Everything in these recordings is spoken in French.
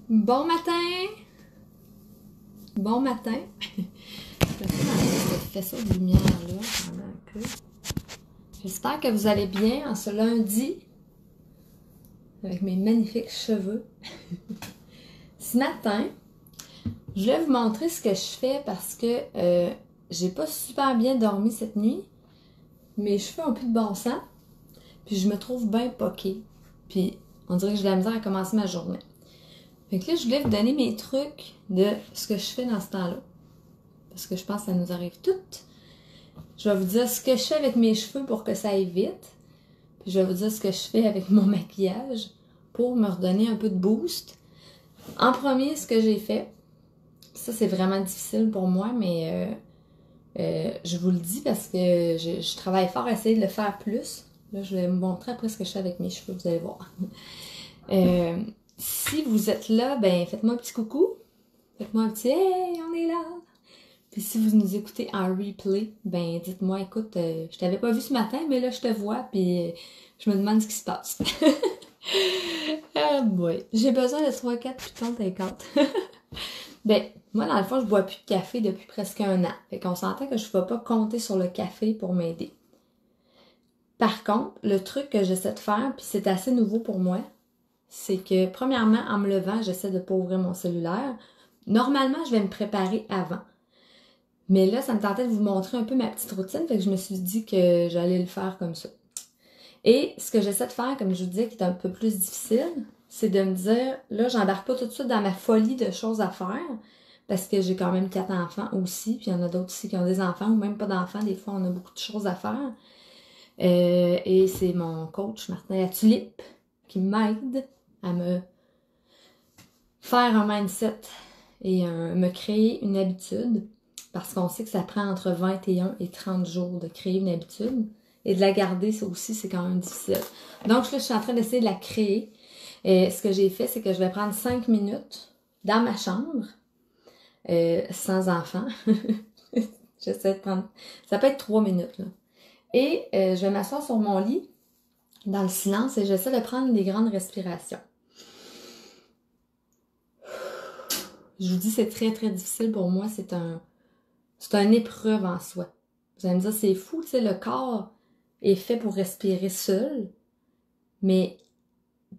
Bon matin! Bon matin! Je vais faire ce faisceau de lumière-là pendant un peu. J'espère que vous allez bien en ce lundi avec mes magnifiques cheveux. Ce matin, je vais vous montrer ce que je fais parce que j'ai pas super bien dormi cette nuit. Mes cheveux ont plus de bon sens. Puis je me trouve bien poquée. Puis on dirait que j'ai de la misère à commencer ma journée. Fait que là, je voulais vous donner mes trucs de ce que je fais dans ce temps-là. Parce que je pense que ça nous arrive toutes. Je vais vous dire ce que je fais avec mes cheveux pour que ça aille vite. Puis je vais vous dire ce que je fais avec mon maquillage pour me redonner un peu de boost. En premier, ce que j'ai fait, ça c'est vraiment difficile pour moi, mais je vous le dis parce que je travaille fort à essayer de le faire plus. Là, je vais vous montrer après ce que je fais avec mes cheveux, vous allez voir. Si vous êtes là, ben faites-moi un petit coucou. Faites-moi un petit hey, on est là. Puis si vous nous écoutez en replay, ben dites-moi, écoute, je t'avais pas vu ce matin, mais là je te vois, puis je me demande ce qui se passe. Ah boy, j'ai besoin de 3-4 pitons t'inquiète. Ben, moi dans le fond, je bois plus de café depuis presque un an. Fait qu'on s'entend que je ne vais pas compter sur le café pour m'aider. Par contre, le truc que j'essaie de faire, puis c'est assez nouveau pour moi, c'est que premièrement, en me levant, j'essaie de pas ouvrir mon cellulaire. Normalement, je vais me préparer avant. Mais là, ça me tentait de vous montrer un peu ma petite routine, fait que je me suis dit que j'allais le faire comme ça. Et ce que j'essaie de faire, comme je vous disais, qui est un peu plus difficile, c'est de me dire, là, j'embarque pas tout de suite dans ma folie de choses à faire, parce que j'ai quand même 4 enfants aussi, puis il y en a d'autres aussi qui ont des enfants, ou même pas d'enfants, des fois on a beaucoup de choses à faire. Et c'est mon coach, Martin Latulippe, qui m'aide à me faire un mindset et me créer une habitude. Parce qu'on sait que ça prend entre 21 et 30 jours de créer une habitude. Et de la garder, ça aussi, c'est quand même difficile. Donc là, je suis en train d'essayer de la créer. Et ce que j'ai fait, c'est que je vais prendre 5 minutes dans ma chambre, sans enfant. J'essaie de prendre... Ça peut être 3 minutes, là. Et je vais m'asseoir sur mon lit, dans le silence, et j'essaie de prendre des grandes respirations. Je vous dis, c'est très, très difficile pour moi. C'est une épreuve en soi. Vous allez me dire, c'est fou, tu sais, le corps est fait pour respirer seul, mais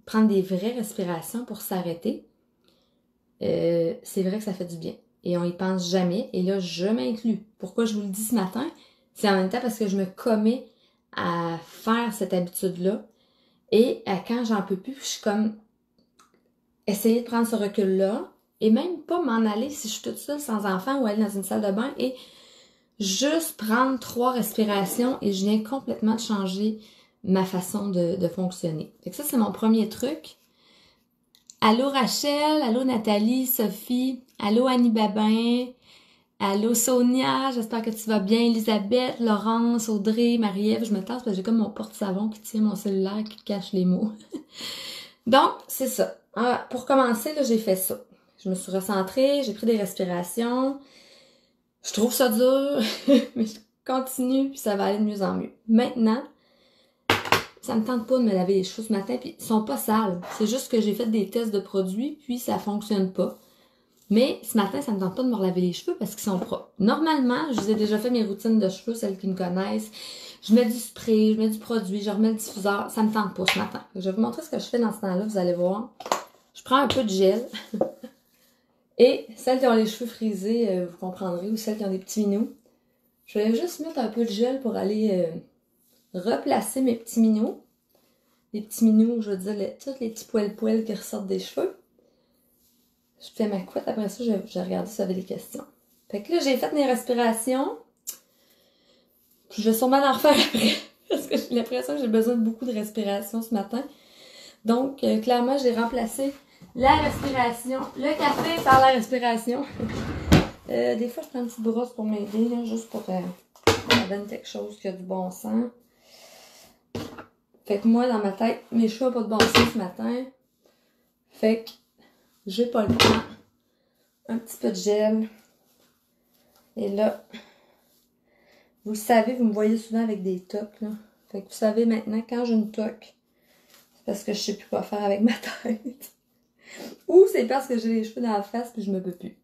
prendre des vraies respirations pour s'arrêter, c'est vrai que ça fait du bien. Et on y pense jamais, et là, je m'inclus. Pourquoi je vous le dis ce matin? C'est en même temps parce que je me commets à faire cette habitude-là, et quand j'en peux plus, je suis comme, essayer de prendre ce recul-là, et même pas m'en aller si je suis toute seule sans enfant ou aller dans une salle de bain, et juste prendre 3 respirations et je viens complètement de changer ma façon de fonctionner. Fait que ça, c'est mon premier truc. Allô Rachel, allô Nathalie, Sophie, allô Annie Babin, allô Sonia, j'espère que tu vas bien, Elisabeth, Laurence, Audrey, Marie-Ève, je me tasse parce que j'ai comme mon porte-savon qui tient mon cellulaire qui cache les mots. Donc, c'est ça. Pour commencer, là, j'ai fait ça. Je me suis recentrée, j'ai pris des respirations. Je trouve ça dur, mais je continue, puis ça va aller de mieux en mieux. Maintenant, ça me tente pas de me laver les cheveux ce matin, puis ils sont pas sales. C'est juste que j'ai fait des tests de produits, puis ça fonctionne pas. Mais ce matin, ça me tente pas de me relaver les cheveux parce qu'ils sont propres. Normalement, je vous ai déjà fait mes routines de cheveux, celles qui me connaissent. Je mets du spray, je mets du produit, je remets le diffuseur. Ça me tente pas ce matin. Je vais vous montrer ce que je fais dans ce temps-là, vous allez voir. Je prends un peu de gel. Et celles qui ont les cheveux frisés, vous comprendrez, ou celles qui ont des petits minous. Je vais juste mettre un peu de gel pour aller replacer mes petits minous. Les petits minous, je veux dire, tous les petits poils-poils qui ressortent des cheveux. Je fais ma couette, après ça, je vais regarder si j'avais des questions. Fait que là, j'ai fait mes respirations. Puis je vais sûrement en refaire après, parce que j'ai l'impression que j'ai besoin de beaucoup de respiration ce matin. Donc, clairement, j'ai remplacé la respiration, le café par la respiration. Des fois, je prends une petite brosse pour m'aider, juste pour ça donne quelque chose qui a du bon sens. Fait que moi, dans ma tête, mes cheveux n'ont pas de bon sens ce matin. Fait que j'ai pas le temps. Un petit peu de gel. Et là, vous le savez, vous me voyez souvent avec des tocs, là. Fait que vous savez maintenant, quand j'ai une toque, c'est parce que je sais plus quoi faire avec ma tête. Ou c'est parce que j'ai les cheveux dans la face puis je me peux plus.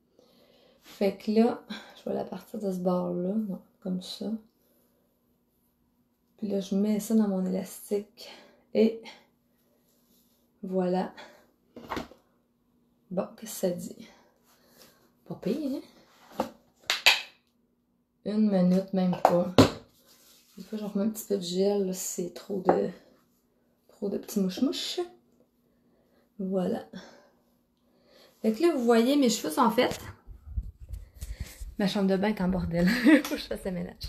Fait que là, je vais la partir de ce bord-là, comme ça. Puis là, je mets ça dans mon élastique. Et voilà. Bon, qu'est-ce que ça dit? Pas pire, hein? 1 minute, même pas. Des fois, j'en remets un petit peu de gel, là, si c'est trop de petits mouches-mouches. Voilà. Fait que là, vous voyez, mes cheveux sont faits. Ma chambre de bain est en bordel. Faut que je fasse le ménage.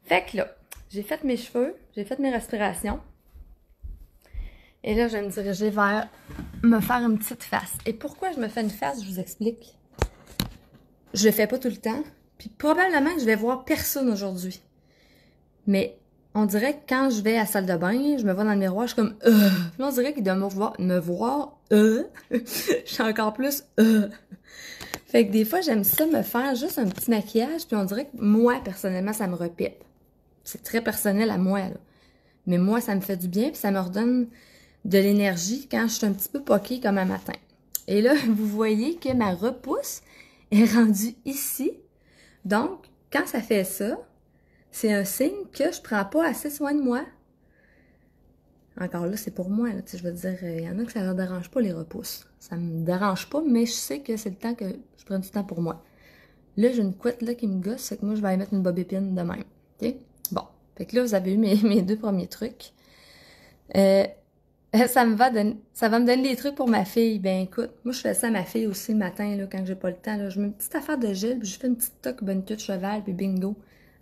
Fait que là, j'ai fait mes cheveux, j'ai fait mes respirations. Et là, je vais me diriger vers me faire une petite face. Et pourquoi je me fais une face, je vous explique. Je le fais pas tout le temps. Puis probablement que je vais voir personne aujourd'hui. Mais on dirait que quand je vais à la salle de bain, je me vois dans le miroir, je suis comme Puis là, on dirait qu'il doit me voir je suis encore plus Fait que des fois, j'aime ça me faire juste un petit maquillage, puis on dirait que moi, personnellement, ça me repipe. C'est très personnel à moi, là. Mais moi, ça me fait du bien, puis ça me redonne de l'énergie quand je suis un petit peu poquée comme un matin. Et là, vous voyez que ma repousse est rendue ici. Donc, quand ça fait ça, c'est un signe que je prends pas assez soin de moi. Encore là, c'est pour moi, là, je veux dire, il y en a que ça leur dérange pas les repousses. Ça me dérange pas, mais je sais que c'est le temps que je prenne du temps pour moi. Là, j'ai une couette là qui me gosse, c'est que moi, je vais aller mettre une bobépine de même. OK? Bon. Fait que là, vous avez eu mes 2 premiers trucs. Ça va me donner des trucs pour ma fille. Ben écoute, moi je fais ça à ma fille aussi le matin, là, quand j'ai pas le temps. Là. Je mets une petite affaire de gel, puis je fais une petite toque bonne queue de cheval, puis bingo.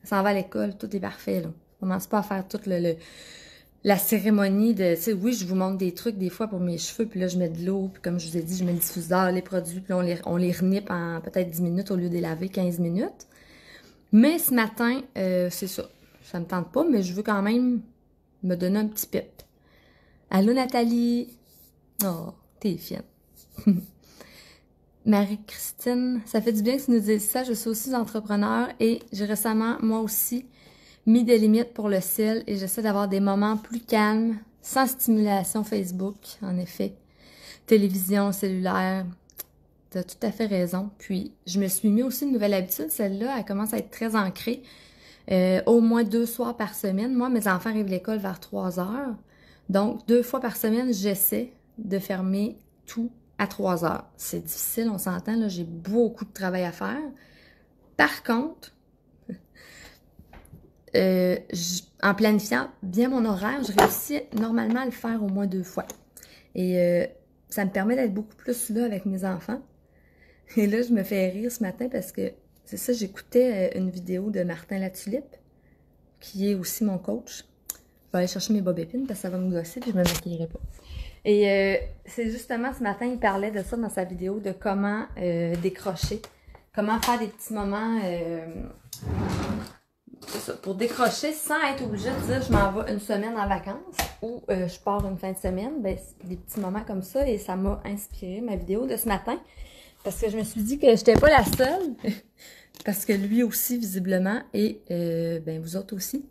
Elle s'en va à l'école, tout est parfait. Là. Je commence pas à faire toute la cérémonie de. Tu sais, oui, je vous montre des trucs des fois pour mes cheveux, puis là je mets de l'eau, puis comme je vous ai dit, je mets le diffuseur, les produits, puis là, on les renipe en peut-être 10 minutes au lieu de les laver 15 minutes. Mais ce matin, c'est ça. Ça me tente pas, mais je veux quand même me donner un petit pep. Allô Nathalie! Oh, t'es fine. Marie-Christine, ça fait du bien que tu nous dises ça. Je suis aussi entrepreneur et j'ai récemment, moi aussi, mis des limites pour le ciel et j'essaie d'avoir des moments plus calmes, sans stimulation Facebook, en effet. Télévision, cellulaire, t'as tout à fait raison. Puis, je me suis mis aussi une nouvelle habitude. Celle-là, elle commence à être très ancrée. Au moins 2 soirs par semaine. Moi, mes enfants arrivent à l'école vers 3 heures. Donc, 2 fois par semaine, j'essaie de fermer tout à 3 heures. C'est difficile, on s'entend, là, j'ai beaucoup de travail à faire. Par contre, en planifiant bien mon horaire, je réussis normalement à le faire au moins 2 fois. Et ça me permet d'être beaucoup plus là avec mes enfants. Et là, je me fais rire ce matin parce que, c'est ça, j'écoutais une vidéo de Martin Latulippe, qui est aussi mon coach. Je vais aller chercher mes bobépines parce que ça va me gosser puis je me maquillerai pas. Et c'est justement ce matin, il parlait de ça dans sa vidéo, de comment décrocher, comment faire des petits moments pour décrocher sans être obligé de dire je m'en vais une semaine en vacances ou je pars une fin de semaine. Ben, c'est des petits moments comme ça et ça m'a inspiré ma vidéo de ce matin parce que je me suis dit que j'étais pas la seule parce que lui aussi visiblement et ben vous autres aussi.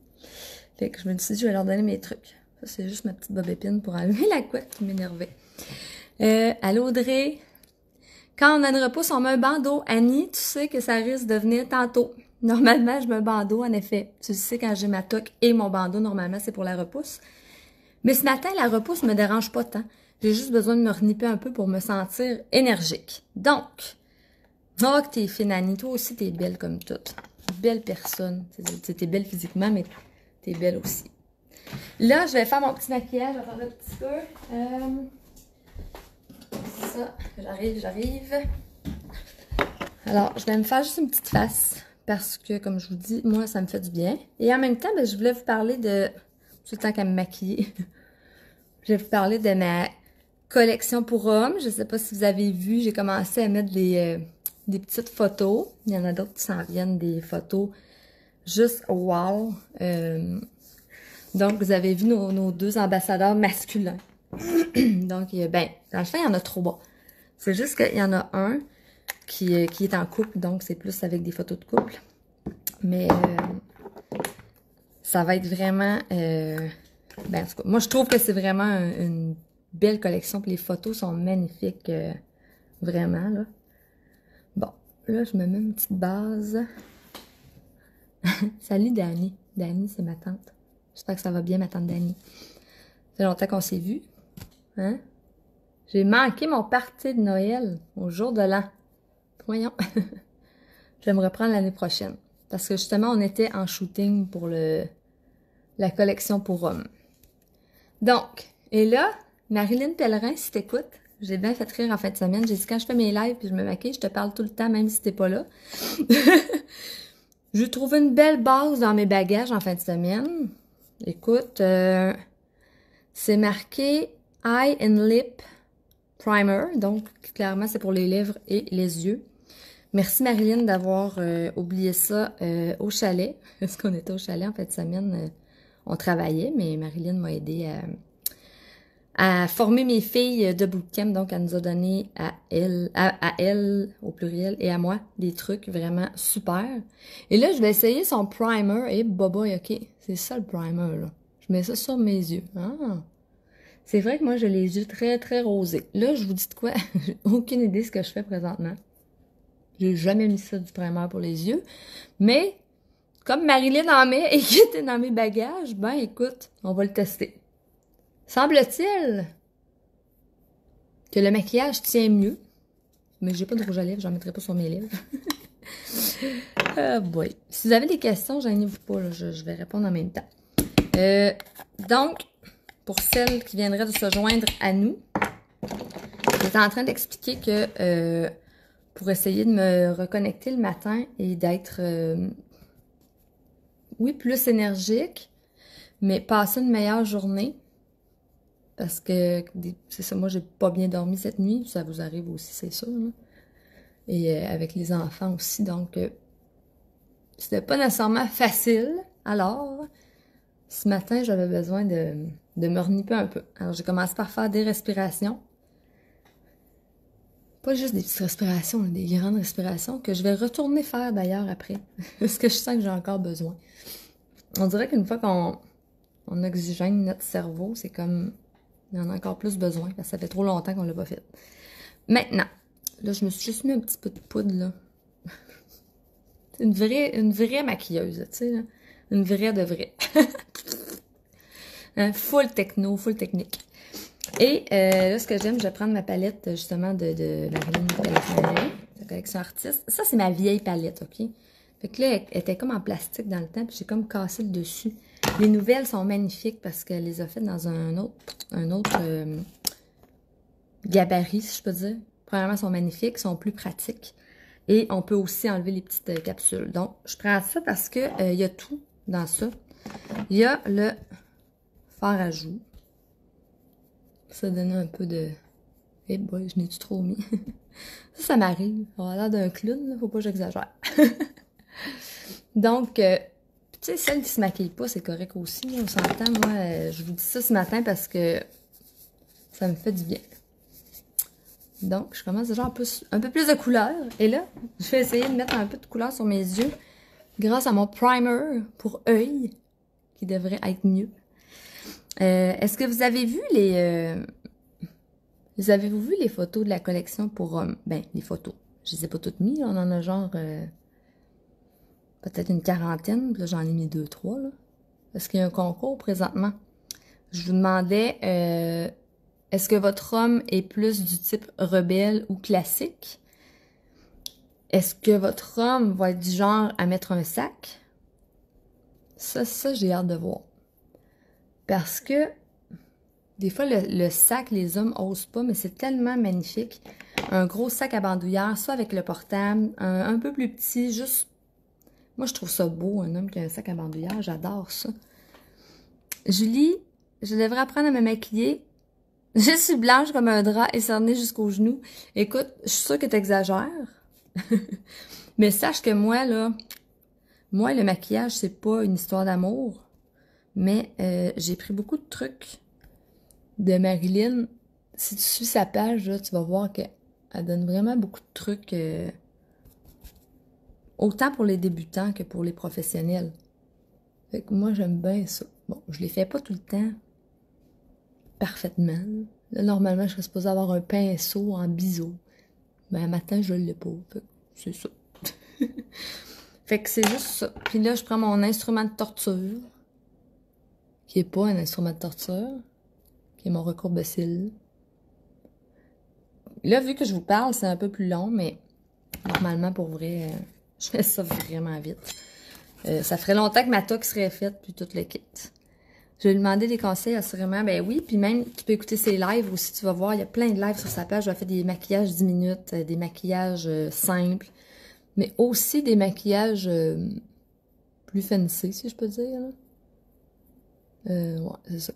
Fait que je me suis dit, je vais leur donner mes trucs. Ça, c'est juste ma petite bobépine pour enlever la couette qui m'énervait. Allô, Audrey? Quand on a une repousse, on met un bandeau. Annie, tu sais que ça risque de venir tantôt. Normalement, je mets un bandeau, en effet. Tu sais, quand j'ai ma toque et mon bandeau, normalement, c'est pour la repousse. Mais ce matin, la repousse me dérange pas tant. J'ai juste besoin de me reniper un peu pour me sentir énergique. Donc, oh, que t'es fine, Annie. Toi aussi, t'es belle comme toute. Belle personne. T'es belle physiquement, mais t'es belle aussi. Là, je vais faire mon petit maquillage. Attendez un petit peu. Ça, j'arrive. Alors, je vais me faire juste une petite face. Parce que, comme je vous dis, moi, ça me fait du bien. Et en même temps, ben, je voulais vous parler de... Tout le temps qu'à me maquiller. Je vais vous parler de ma collection pour hommes. Je ne sais pas si vous avez vu, j'ai commencé à mettre des petites photos. Il y en a d'autres qui s'en viennent, des photos juste wow. Donc, vous avez vu nos 2 ambassadeurs masculins. Donc, ben, dans le fond, il y en a 3. C'est juste qu'il y en a un qui est en couple, donc c'est plus avec des photos de couple. Mais ça va être vraiment... ben, en tout cas, moi, je trouve que c'est vraiment une belle collection. Puis les photos sont magnifiques, vraiment, là. Bon, là, je me mets une petite base. Salut, Dani. Dani, c'est ma tante. J'espère que ça va bien, ma tante Dani. Ça fait longtemps qu'on s'est vus. Hein? J'ai manqué mon party de Noël au jour de l'an. Voyons. Je vais me reprendre l'année prochaine. Parce que justement, on était en shooting pour la collection pour hommes. Donc, et là, Marilyn Pellerin, si t'écoutes, j'ai bien fait rire en fin de semaine. J'ai dit, quand je fais mes lives puis je me maquille, je te parle tout le temps, même si t'es pas là. J'ai trouvé une belle base dans mes bagages en fin de semaine. Écoute, c'est marqué Eye and Lip Primer. Donc, clairement, c'est pour les lèvres et les yeux. Merci Marilyn d'avoir oublié ça au chalet. Parce qu'on était au chalet en fin de semaine. On travaillait, mais Marilyn m'a aidé à former mes filles de bootcamp. Donc, elle nous a donné à elle au pluriel et à moi des trucs vraiment super. Et là, je vais essayer son primer. Et boboy, ok, c'est ça le primer, là. Je mets ça sur mes yeux. Ah. C'est vrai que moi, j'ai les yeux très, très rosés. Là, je vous dis de quoi? J'ai aucune idée de ce que je fais présentement. J'ai jamais mis ça du primer pour les yeux. Mais, comme Marilyn en met et qui était dans mes bagages, ben écoute, on va le tester. Semble-t-il que le maquillage tient mieux. Mais j'ai pas de rouge à lèvres, j'en mettrai pas sur mes lèvres. Oh boy. Si vous avez des questions, gênez-vous pas, là, je vais répondre en même temps. Donc, pour celles qui viendraient de se joindre à nous, j'étais en train d'expliquer que pour essayer de me reconnecter le matin et d'être, oui, plus énergique, mais passer une meilleure journée, parce que, c'est ça, moi, j'ai pas bien dormi cette nuit, ça vous arrive aussi, c'est sûr, là. Et avec les enfants aussi, donc, c'était pas nécessairement facile. Alors, ce matin, j'avais besoin de me reniper un peu. Alors, j'ai commencé par faire des respirations. Pas juste des petites respirations, des grandes respirations que je vais retourner faire d'ailleurs après. Parce que je sens que j'ai encore besoin. On dirait qu'une fois qu'on oxygène notre cerveau, c'est comme il y en a encore plus besoin parce que ça fait trop longtemps qu'on l'a pas fait. Maintenant, là, je me suis juste mis un petit peu de poudre, là. C'est une vraie maquilleuse, tu sais, là. Une vraie de vraie. Full techno, full technique. Et là, ce que j'aime, je vais prendre ma palette, justement, de Marilyn Pellerin, la collection artiste. Ça, c'est ma vieille palette, OK? Fait que là, elle était comme en plastique dans le temps, puis j'ai comme cassé le dessus. Les nouvelles sont magnifiques parce qu'elle les a faites dans un autre gabarit, si je peux dire. Premièrement, elles sont magnifiques, sont plus pratiques. Et on peut aussi enlever les petites capsules. Donc, je prends ça parce que il y a tout dans ça. Il y a le fard à joues. Ça donne un peu de... Eh boy, je n'ai-tu trop mis? Ça m'arrive. On a l'air d'un clown, là. Faut pas que j'exagère. Donc, tu sais, celles qui se maquillent pas, c'est correct aussi. Là. On s'entend, moi, je vous dis ça ce matin parce que ça me fait du bien. Donc, je commence déjà un peu plus de couleur. Et là, je vais essayer de mettre un peu de couleur sur mes yeux grâce à mon primer pour œil, qui devrait être mieux. Est-ce que vous avez vu vous avez-vous vu les photos de la collection pour hommes? Ben, les photos. Je les ai pas toutes mises. On en a genre peut-être une quarantaine. Puis là, j'en ai mis 2-3, là. Parce qu'il y a un concours présentement. Je vous demandais, est-ce que votre homme est plus du type rebelle ou classique? Est-ce que votre homme va être du genre à mettre un sac? Ça, j'ai hâte de voir. Parce que des fois, le sac, les hommes osent pas, mais c'est tellement magnifique. Un gros sac à bandoulière, soit avec le portable, un peu plus petit, juste... Moi, je trouve ça beau, un homme qui a un sac à bandoulière, j'adore ça. Julie, je devrais apprendre à me maquiller. Je suis blanche comme un drap et cernée jusqu'aux genoux. Écoute, je suis sûre que t'exagères. Mais sache que moi, là, le maquillage, c'est pas une histoire d'amour. Mais j'ai pris beaucoup de trucs de Marilyn. Si tu suis sa page, là, tu vas voir qu'elle donne vraiment beaucoup de trucs, autant pour les débutants que pour les professionnels. Fait que moi, j'aime bien ça. Bon, je les fais pas tout le temps parfaitement. Là, normalement, je serais supposée avoir un pinceau en biseau. Mais un matin, je l'ai pas. Fait que c'est ça. Fait que c'est juste ça. Puis là, je prends mon instrument de torture, qui est pas un instrument de torture, qui est mon recourbe-cils. Là, vu que je vous parle, c'est un peu plus long, mais normalement, pour vrai, je fais ça vraiment vite. Ça ferait longtemps que ma toque serait faite, puis tout le kit. Je vais lui demander des conseils, assurément. Ben oui, puis même, tu peux écouter ses lives aussi, tu vas voir, il y a plein de lives sur sa page. Je vais faire des maquillages 10 minutes, des maquillages simples, mais aussi des maquillages plus fancy, si je peux dire. Là. Ouais, c'est ça.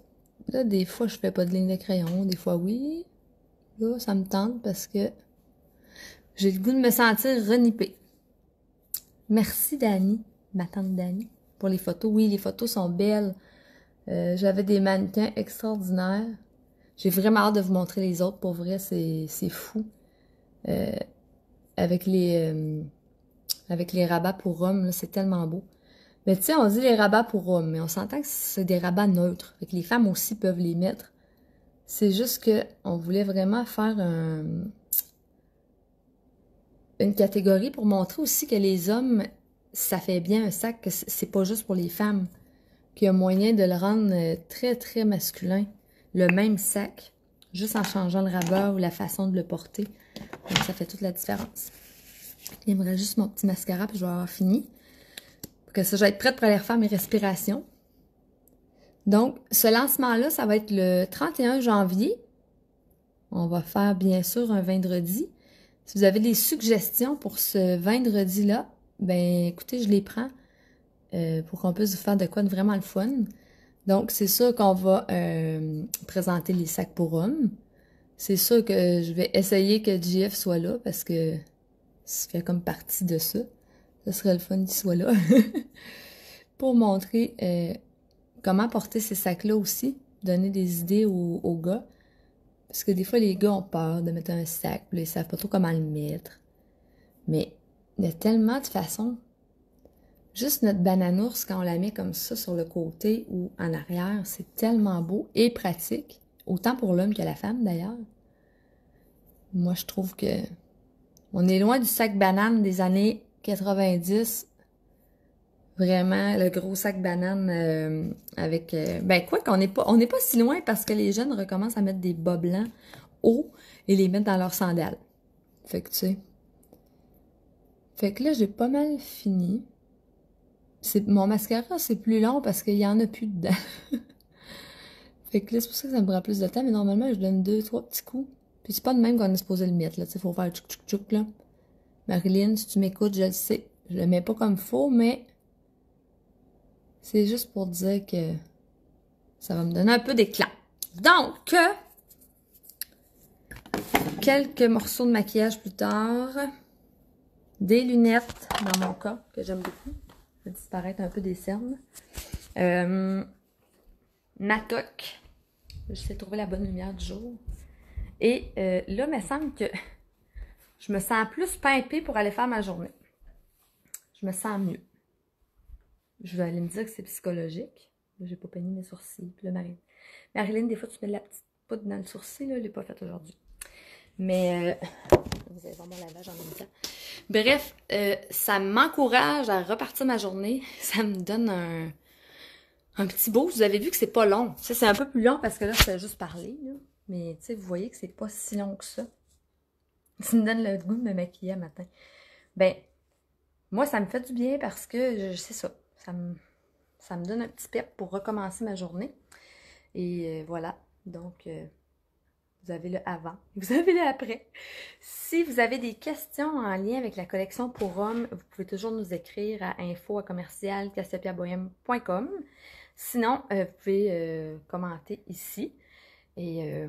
Là, des fois, je fais pas de ligne de crayon, des fois, oui. Là, ça me tente parce que j'ai le goût de me sentir renippée. Merci, Dani, ma tante Dani, pour les photos. Oui, les photos sont belles. J'avais des mannequins extraordinaires. J'ai vraiment hâte de vous montrer les autres. Pour vrai, c'est fou. Avec les rabats pour hommes, c'est tellement beau. Mais tu sais, on dit les rabats pour hommes, mais on s'entend que c'est des rabats neutres. Fait que les femmes aussi peuvent les mettre. C'est juste que on voulait vraiment faire une catégorie pour montrer aussi que les hommes, ça fait bien un sac, que c'est pas juste pour les femmes. Qu'il y a moyen de le rendre très, très masculin. Le même sac, juste en changeant le rabat ou la façon de le porter. Donc, ça fait toute la différence. Il me reste juste mon petit mascara, puis je vais avoir fini. Pour que ça, je vais être prête pour aller refaire mes respirations. Donc, ce lancement-là, ça va être le 31 janvier. On va faire, bien sûr, un vendredi. Si vous avez des suggestions pour ce vendredi-là, ben écoutez, je les prends pour qu'on puisse vous faire de quoi de vraiment le fun. Donc, c'est sûr qu'on va présenter les sacs pour hommes. C'est sûr que je vais essayer que JF soit là parce que ça fait comme partie de ça. Ce serait le fun qu'il soit là. Pour montrer comment porter ces sacs-là aussi. Donner des idées aux gars. Parce que des fois, les gars ont peur de mettre un sac. Puis là, ils savent pas trop comment le mettre. Mais il y a tellement de façons. Juste notre bananours, quand on la met comme ça sur le côté ou en arrière, c'est tellement beau et pratique. Autant pour l'homme que la femme, d'ailleurs. Moi, je trouve que on est loin du sac banane des années 90. Vraiment, le gros sac banane avec... ben quoi qu'on on n'est pas si loin parce que les jeunes recommencent à mettre des bas blancs hauts et les mettre dans leurs sandales. Fait que tu sais. Fait que là, j'ai pas mal fini. Mon mascara, c'est plus long parce qu'il y en a plus dedans. Fait que là, c'est pour ça que ça me prend plus de temps, mais normalement, je donne 2-3 petits coups. Puis c'est pas de même qu'on est supposé le mettre, là. Tu sais, faut faire tchouk tchouk tchouk, là. Marilyn, si tu m'écoutes, je le sais. Je le mets pas comme faux, mais c'est juste pour dire que ça va me donner un peu d'éclat. Donc, quelques morceaux de maquillage plus tard. Des lunettes, dans mon cas, que j'aime beaucoup. Ça va disparaître un peu des cernes. Ma toque. J'essaie de trouver la bonne lumière du jour. Et là, il me semble que je me sens plus pimpée pour aller faire ma journée. Je me sens mieux. Je vais aller me dire que c'est psychologique. Là, j'ai pas peigné mes sourcils. Puis là, Marilyn, des fois, tu mets de la petite poudre dans le sourcil. Là, je l'ai pas faite aujourd'hui. Mais vous allez voir mon lavage en même temps. Bref, ça m'encourage à repartir ma journée. Ça me donne un petit boost. Vous avez vu que c'est pas long. Tu sais, c'est un peu plus long parce que là, je fais juste parler. Là. Mais tu sais, vous voyez que c'est pas si long que ça. Ça me donne le goût de me maquiller le matin. Ben, moi, ça me fait du bien parce que, je sais ça. Ça me donne un petit pep pour recommencer ma journée. Et voilà. Donc, vous avez le avant. Vous avez le après. Si vous avez des questions en lien avec la collection pour hommes, vous pouvez toujours nous écrire à info@cassiopeiabohème.com. Sinon, vous pouvez commenter ici. Et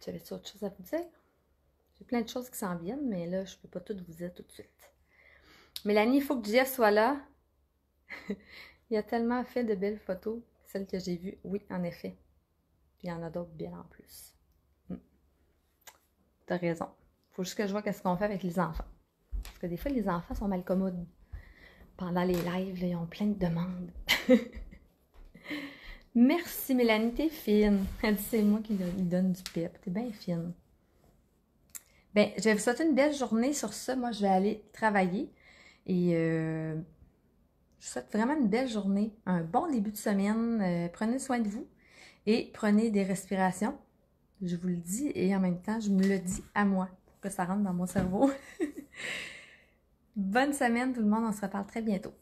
j'avais-tu autre chose à vous dire? J'ai plein de choses qui s'en viennent, mais là, je ne peux pas tout vous dire tout de suite. Mélanie, il faut que Jeff soit là. Il a tellement fait de belles photos, celles que j'ai vues. Oui, en effet. Puis il y en a d'autres belles en plus. T'as raison. Faut juste que je vois qu'est-ce qu'on fait avec les enfants. Parce que des fois, les enfants sont mal commodes. Pendant les lives, là, ils ont plein de demandes. Merci Mélanie, t'es fine. Elle dit c'est moi qui lui donne du pep. T'es bien fine. Ben, je vais vous souhaiter une belle journée sur ça. Moi, je vais aller travailler. Et je vous souhaite vraiment une belle journée. Un bon début de semaine. Prenez soin de vous et prenez des respirations. Je vous le dis et en même temps, je me le dis à moi pour que ça rentre dans mon cerveau. Bonne semaine tout le monde. On se reparle très bientôt.